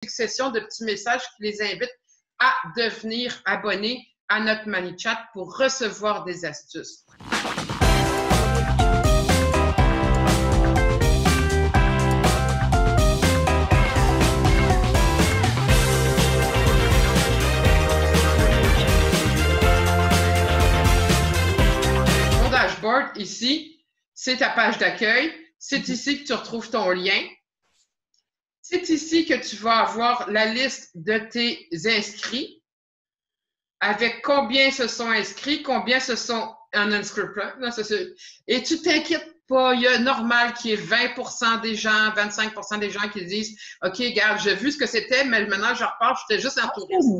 succession de petits messages qui les invitent à devenir abonnés à notre ManyChat pour recevoir des astuces. Mon dashboard ici, c'est ta page d'accueil. C'est ici que tu retrouves ton lien. C'est ici que tu vas avoir la liste de tes inscrits avec combien se sont inscrits, combien se sont unscripted. Et tu t'inquiètes pas, il y a normal qu'il y ait 20% des gens, 25% des gens qui disent « OK, regarde, j'ai vu ce que c'était, mais maintenant je repars, j'étais juste un touriste. »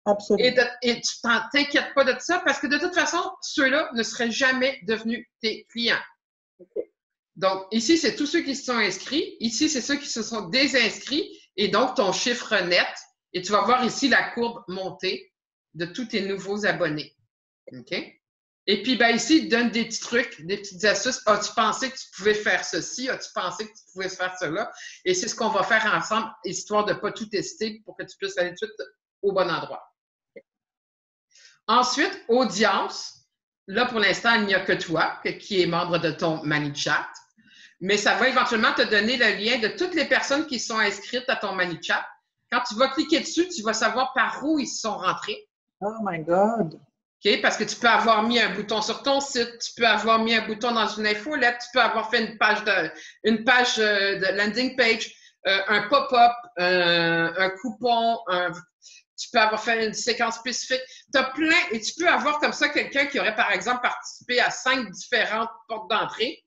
Absolument. Et tu t'inquiètes pas de ça parce que de toute façon, ceux-là ne seraient jamais devenus tes clients. Okay. Donc, ici, c'est tous ceux qui se sont inscrits. Ici, c'est ceux qui se sont désinscrits. Et donc, ton chiffre net. Et tu vas voir ici la courbe montée de tous tes nouveaux abonnés. OK? Et puis, ben, ici, il te donne des petits trucs, des petites astuces. As-tu pensé que tu pouvais faire ceci? As-tu pensé que tu pouvais faire cela? Et c'est ce qu'on va faire ensemble, histoire de ne pas tout tester pour que tu puisses aller tout de suite au bon endroit. Okay. Ensuite, audience. Là, pour l'instant, il n'y a que toi qui es membre de ton ManyChat. Mais ça va éventuellement te donner le lien de toutes les personnes qui sont inscrites à ton ManyChat. Quand tu vas cliquer dessus, tu vas savoir par où ils se sont rentrés. Oh my God! OK? Parce que tu peux avoir mis un bouton sur ton site, tu peux avoir mis un bouton dans une infolette, tu peux avoir fait une page de landing page, un pop-up, un coupon, tu peux avoir fait une séquence spécifique. Tu as plein, et tu peux avoir comme ça quelqu'un qui aurait, par exemple, participé à 5 différentes portes d'entrée.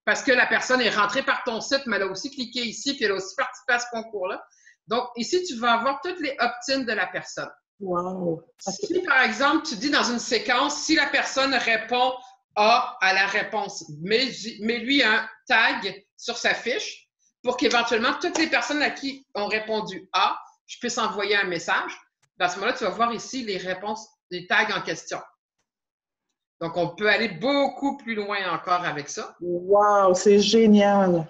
Parce que la personne est rentrée par ton site, mais elle a aussi cliqué ici, puis elle a aussi participé à ce concours-là. Donc, ici, tu vas avoir toutes les opt-ins de la personne. Wow! Okay. Si, par exemple, tu dis dans une séquence, si la personne répond A à la réponse, mets-lui un tag sur sa fiche pour qu'éventuellement, toutes les personnes à qui ont répondu A, je puisse envoyer un message. À ce moment-là, tu vas voir ici les réponses, les tags en question. Donc, on peut aller beaucoup plus loin encore avec ça. Wow, c'est génial!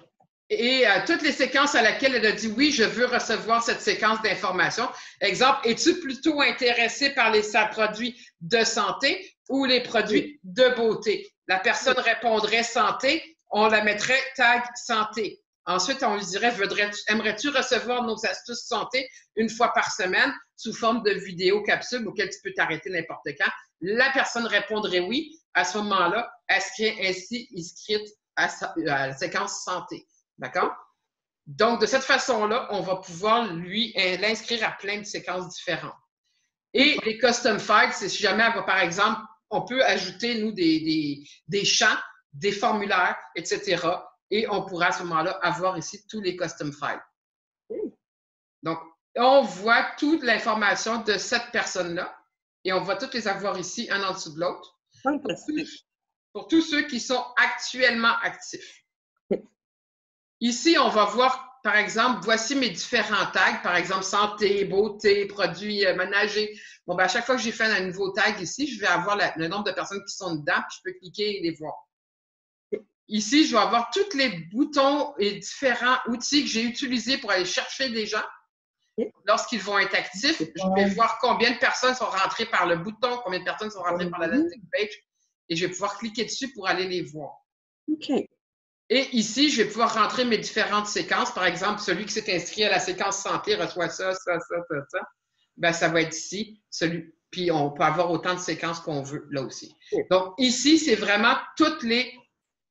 Et toutes les séquences à laquelle elle a dit « Oui, je veux recevoir cette séquence d'information. » Exemple, es-tu plutôt intéressé par les produits de santé ou les produits de beauté? La personne répondrait « Santé », on la mettrait « Tag santé ». Ensuite, on lui dirait « Aimerais-tu recevoir nos astuces santé une fois par semaine sous forme de vidéo capsule auquel tu peux t'arrêter n'importe quand? » La personne répondrait oui. À ce moment-là, elle serait ainsi inscrite à la séquence santé. D'accord? Donc, de cette façon-là, on va pouvoir l'inscrire à plein de séquences différentes. Et les custom files, c'est si jamais elle va, par exemple, on peut ajouter, nous, des champs, des formulaires, etc. Et on pourra à ce moment-là avoir ici tous les custom files. Donc, on voit toute l'information de cette personne-là et on va toutes les avoir ici, un en dessous de l'autre. Pour tous ceux qui sont actuellement actifs. Ici, on va voir, par exemple, voici mes différents tags, par exemple, santé, beauté, produits ménagers. Bon, ben, à chaque fois que j'ai fait un nouveau tag ici, je vais avoir le nombre de personnes qui sont dedans, puis je peux cliquer et les voir. Ici, je vais avoir tous les boutons et différents outils que j'ai utilisés pour aller chercher des gens. Lorsqu'ils vont être actifs, je vais voir combien de personnes sont rentrées par le bouton, combien de personnes sont rentrées par la landing page, et je vais pouvoir cliquer dessus pour aller les voir. OK. Et ici, je vais pouvoir rentrer mes différentes séquences. Par exemple, celui qui s'est inscrit à la séquence santé reçoit ça. Ben, ça va être ici. Puis, on peut avoir autant de séquences qu'on veut là aussi. Donc, ici, c'est vraiment toutes les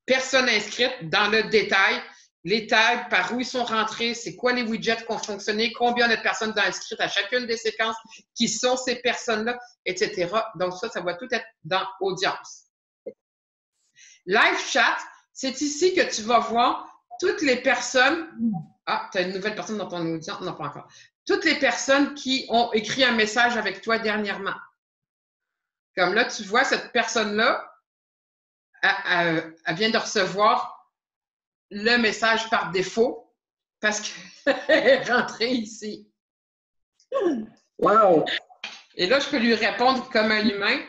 personnes inscrites dans le détail. Les tags, par où ils sont rentrés, c'est quoi les widgets qui ont fonctionné, combien de personnes inscrites à chacune des séquences, qui sont ces personnes-là, etc. Donc, ça va tout être dans audience. Live chat, c'est ici que tu vas voir toutes les personnes. Ah, tu as une nouvelle personne dans ton audience? Non, pas encore. Toutes les personnes qui ont écrit un message avec toi dernièrement. Comme là, tu vois, cette personne-là, elle vient de recevoir le message par défaut parce qu'elle est rentrée ici. Wow! Et là, je peux lui répondre comme un humain.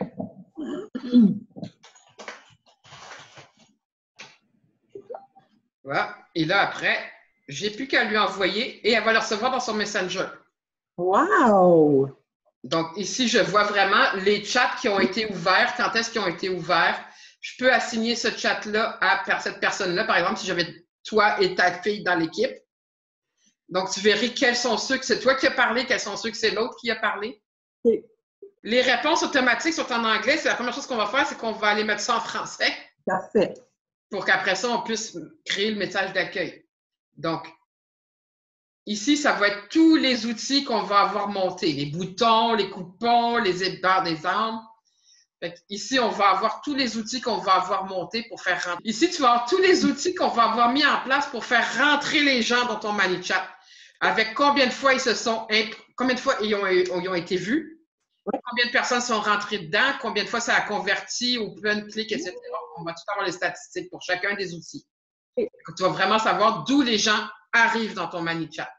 Voilà. Et là, après, j'ai plus qu'à lui envoyer et elle va le recevoir dans son Messenger. Wow! Donc, ici, je vois vraiment les chats qui ont été ouverts, quand est-ce qu'ils ont été ouverts. Je peux assigner ce chat-là à cette personne-là. Par exemple, si j'avais toi et ta fille dans l'équipe. Donc, tu verrais quels sont ceux que c'est toi qui as parlé, quels sont ceux que c'est l'autre qui a parlé. OK. Les réponses automatiques sont en anglais. C'est la première chose qu'on va faire, c'est qu'on va aller mettre ça en français Parfait. pour qu'après ça, on puisse créer le message d'accueil. Donc, ici, ça va être tous les outils qu'on va avoir montés. Les boutons, les coupons, les barres des armes. Ici, on va avoir tous les outils qu'on va avoir montés pour faire rentrer. Ici, tu vas avoir tous les outils qu'on va avoir mis en place pour faire rentrer les gens dans ton ManyChat. Avec combien de fois combien de fois ils ont été vus, combien de personnes sont rentrées dedans, combien de fois ça a converti ou plein de clics, etc. On va tout avoir les statistiques pour chacun des outils. Tu vas vraiment savoir d'où les gens arrivent dans ton ManyChat.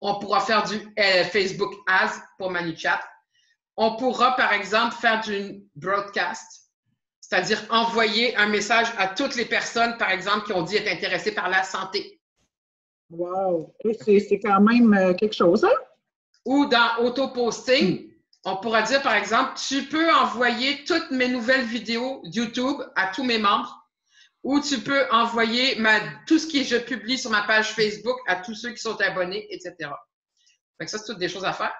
On pourra faire du Facebook Ads pour ManyChat. On pourra, par exemple, faire du broadcast, c'est-à-dire envoyer un message à toutes les personnes, par exemple, qui ont dit être intéressées par la santé. Wow! C'est quand même quelque chose, hein? Ou dans auto-posting, on pourra dire, par exemple, tu peux envoyer toutes mes nouvelles vidéos YouTube à tous mes membres, ou tu peux envoyer tout ce que je publie sur ma page Facebook à tous ceux qui sont abonnés, etc. Donc ça, c'est toutes des choses à faire.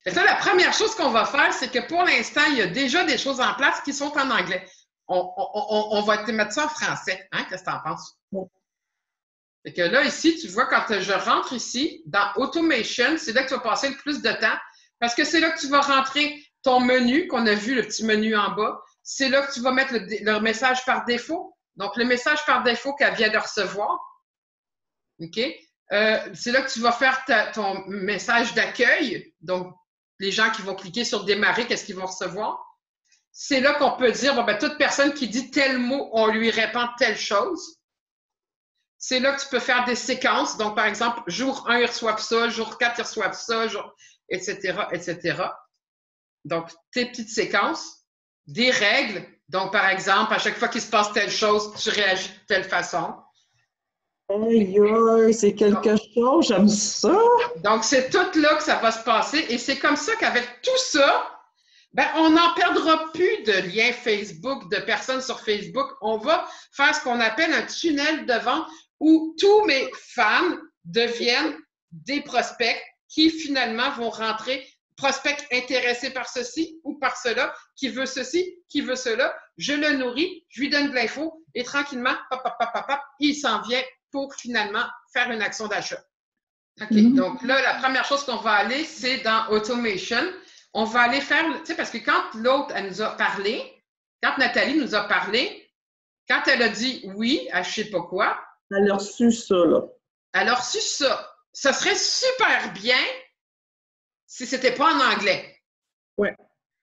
Fait que là, la première chose qu'on va faire, c'est que pour l'instant, il y a déjà des choses en place qui sont en anglais. On va te mettre ça en français. Hein? Qu'est-ce que tu en penses? Fait que là, ici, tu vois, quand je rentre ici, dans Automation, c'est là que tu vas passer le plus de temps parce que c'est là que tu vas rentrer ton menu qu'on a vu, le petit menu en bas. C'est là que tu vas mettre le message par défaut. Donc, le message par défaut qu'elle vient de recevoir. OK? C'est là que tu vas faire ton message d'accueil. Donc, les gens qui vont cliquer sur démarrer, qu'est-ce qu'ils vont recevoir? C'est là qu'on peut dire, bon, ben, toute personne qui dit tel mot, on lui répand telle chose. C'est là que tu peux faire des séquences. Donc, par exemple, jour 1, ils reçoivent ça, jour 4, ils reçoivent ça, etc., etc. Donc, tes petites séquences, des règles. Donc, par exemple, à chaque fois qu'il se passe telle chose, tu réagis de telle façon. Aïe, aïe, c'est quelque chose, j'aime ça! Donc, c'est tout là que ça va se passer. Et c'est comme ça qu'avec tout ça, ben, on n'en perdra plus de liens Facebook, de personnes sur Facebook. On va faire ce qu'on appelle un tunnel de vente où tous mes fans deviennent des prospects qui finalement vont rentrer, prospects intéressés par ceci ou par cela, qui veut ceci, qui veut cela. Je le nourris, je lui donne de l'info et tranquillement, il s'en vient pour finalement faire une action d'achat. OK. Donc là, la première chose qu'on va aller, c'est dans Automation. On va aller faire, tu sais, parce que quand l'autre, elle nous a parlé, quand Nathalie nous a parlé, quand elle a dit oui à je sais pas quoi. Elle a reçu ça, là. Elle a reçu ça. Ça serait super bien si c'était pas en anglais. Oui.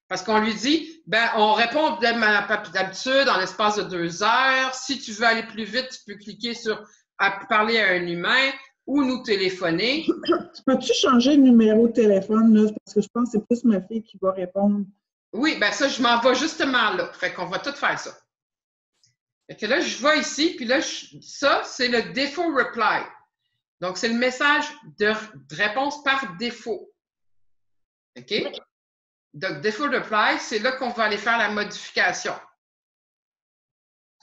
Parce qu'on lui dit, ben, on répond d'habitude en l'espace de 2 heures. Si tu veux aller plus vite, tu peux cliquer sur parler à un humain ou nous téléphoner. Peux-tu changer le numéro de téléphone, là? Parce que je pense que c'est plus ma fille qui va répondre. Oui, ben ça, je m'en vais justement là. Fait qu'on va tout faire ça. Fait que là, je vais ici, puis là, ça, c'est le default reply. Donc, c'est le message de réponse par défaut. OK? Donc, default reply, c'est là qu'on va aller faire la modification.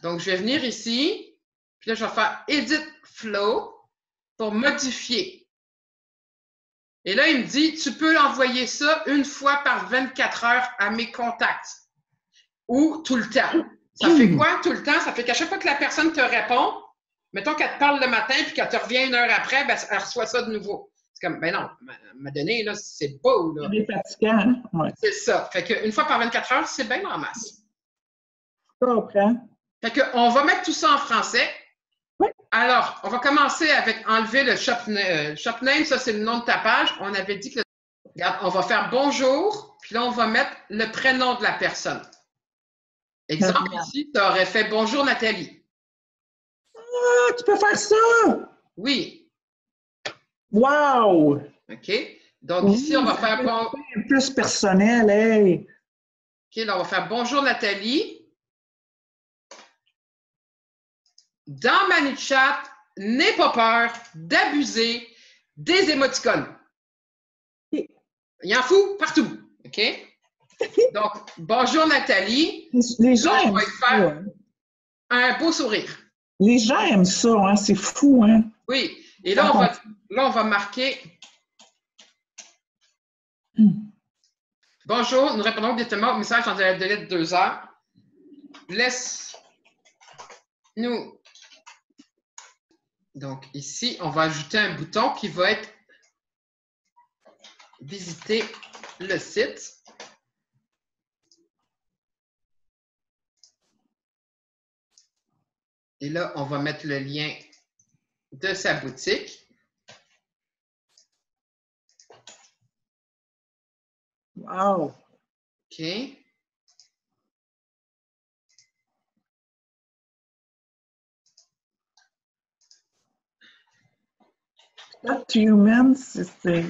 Donc, je vais venir ici, puis là, je vais faire Edit Flow pour modifier. Et là, il me dit, tu peux envoyer ça une fois par 24 heures à mes contacts ou tout le temps. Ça fait quoi tout le temps? Ça fait qu'à chaque fois que la personne te répond, mettons qu'elle te parle le matin puis qu'elle te revient 1 heure après, ben, elle reçoit ça de nouveau. C'est comme, ben non, à un moment donné, là, c'est beau. Là. C'est fatigant, hein? Ouais. C'est ça. Fait qu'une fois par 24 heures, c'est bien en masse. Je comprends. Fait qu'on va mettre tout ça en français. Oui. Alors, on va commencer avec enlever le shop name. Ça, c'est le nom de ta page. On avait dit que regarde, on va faire bonjour, puis là, on va mettre le prénom de la personne. Exemple, ici, tu aurais fait bonjour Nathalie. Ah, tu peux faire ça! Oui. Wow! OK. Donc, ici, on va faire plus personnel, hey! OK, là, on va faire bonjour Nathalie. Dans ManyChat, n'aie pas peur d'abuser des émoticônes. Il en fout partout. OK? Donc, bonjour Nathalie. Les gens Là, je aiment vais ça. faire Hein. un beau sourire. Les gens aiment ça, hein? C'est fou, hein? Oui. Et là, on va marquer bonjour, nous répondons directement au message dans un délai de 2 heures. Laisse-nous. Donc, ici, on va ajouter un bouton qui va être visiter le site. Et là, on va mettre le lien de sa boutique. Wow! OK. Talk to humans, c'est...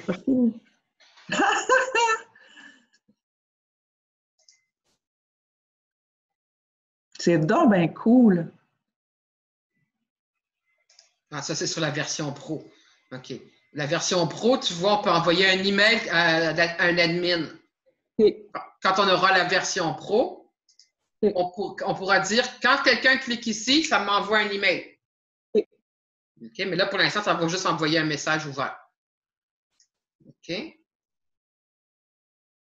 C'est donc bien cool. Ah, ça, c'est sur la version pro. OK. La version pro, tu vois, on peut envoyer un email à un admin. Okay. Quand on aura la version pro, okay. on pourra dire, quand quelqu'un clique ici, ça m'envoie un email. Okay. OK, mais là, pour l'instant, ça va juste envoyer un message ouvert. OK.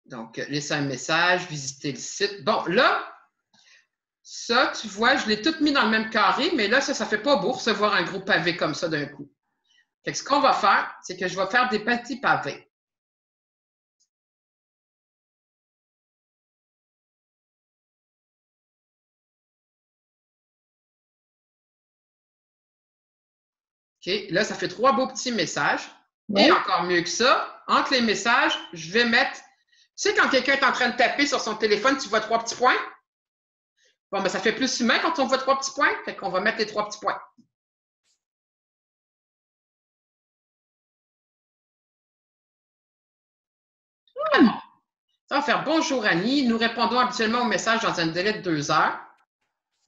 Donc, laisser un message, visiter le site. Bon, là, ça, tu vois, je l'ai tout mis dans le même carré, mais là, ça ne fait pas beau recevoir un gros pavé comme ça d'un coup. Fait que ce qu'on va faire, c'est que je vais faire des petits pavés. OK, là, ça fait 3 beaux petits messages. Ouais. Et encore mieux que ça, entre les messages, je vais mettre... Tu sais, quand quelqu'un est en train de taper sur son téléphone, tu vois 3 petits points? Bon, ben ça fait plus humain quand on voit 3 petits points. Fait qu'on va mettre les 3 petits points. Alors, ça va faire « Bonjour Annie, nous répondons habituellement aux messages dans un délai de 2 heures.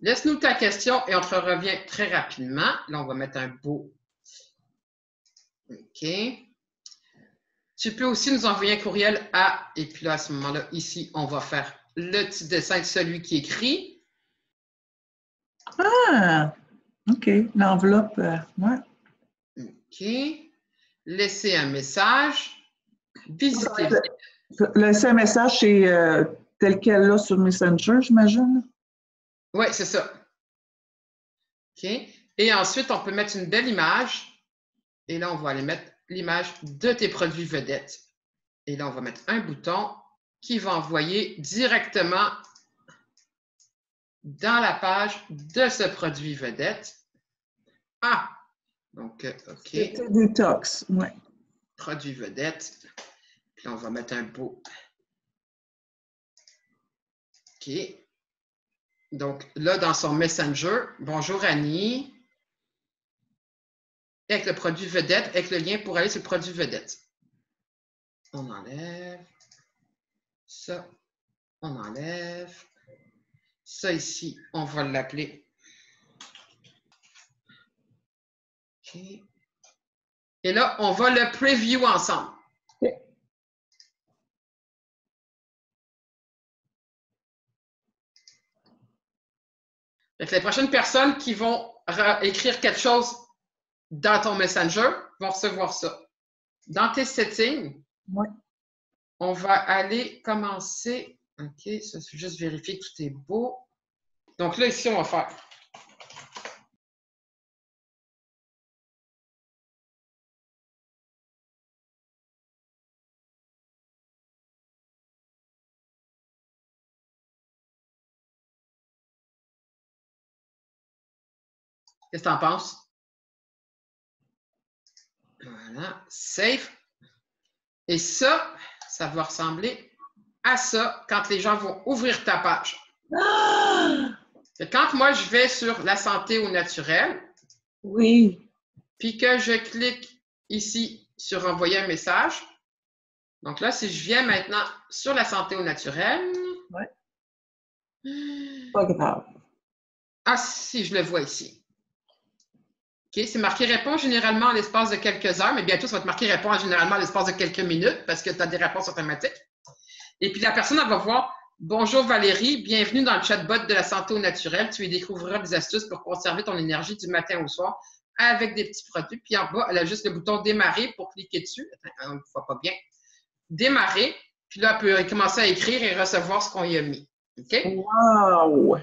Laisse-nous ta question et on te revient très rapidement. » Là, on va mettre un beau... OK. Tu peux aussi nous envoyer un courriel à... Et puis là, à ce moment-là, ici, on va faire le petit dessin de celui qui écrit. Ah! OK. L'enveloppe, ouais. OK. Laisser un message. Visiter. Laisser un message, c'est tel quel là sur Messenger, j'imagine? Oui, c'est ça. OK. Et ensuite, on peut mettre une belle image. Et là, on va aller mettre l'image de tes produits vedettes. Et là, on va mettre un bouton qui va envoyer directement dans la page de ce produit vedette. Ah! Donc, OK. C'était Detox, oui. Produit vedette. Puis on va mettre un beau. OK. Donc, là, dans son Messenger, bonjour Annie. Avec le produit vedette, avec le lien pour aller sur le produit vedette. On enlève. Ça, on enlève. Ça ici, on va l'appeler. OK. Et là, on va le preview ensemble. OK. Fait que les prochaines personnes qui vont écrire quelque chose dans ton Messenger vont recevoir ça. Dans tes settings, ouais. On va aller commencer. OK, ça, c'est juste vérifier que tout est beau. Donc là, ici, on va faire. Qu'est-ce que tu en penses? Voilà, save. Et ça va ressembler à ça quand les gens vont ouvrir ta page. Ah! Quand moi, je vais sur la santé au naturel, oui. Puis que je clique ici sur envoyer un message. Donc là, si je viens maintenant sur la santé au naturel. Ouais. Pas grave. Ah, si, je le vois ici. OK, c'est marqué réponse généralement en l'espace de quelques heures, mais bientôt, ça va être marqué réponse généralement en l'espace de quelques minutes parce que tu as des réponses automatiques. Et puis, la personne, elle va voir « Bonjour Valérie, bienvenue dans le chatbot de la santé au naturel. Tu y découvriras des astuces pour conserver ton énergie du matin au soir avec des petits produits. » Puis en bas, elle a juste le bouton « Démarrer » pour cliquer dessus. Attends, on ne voit pas bien. Démarrer. Puis là, elle peut commencer à écrire et recevoir ce qu'on y a mis. OK? Wow!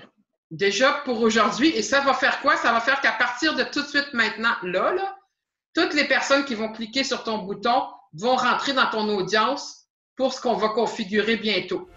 Déjà pour aujourd'hui. Et ça va faire quoi? Ça va faire qu'à partir de tout de suite maintenant, là, toutes les personnes qui vont cliquer sur ton bouton vont rentrer dans ton audience pour ce qu'on va configurer bientôt.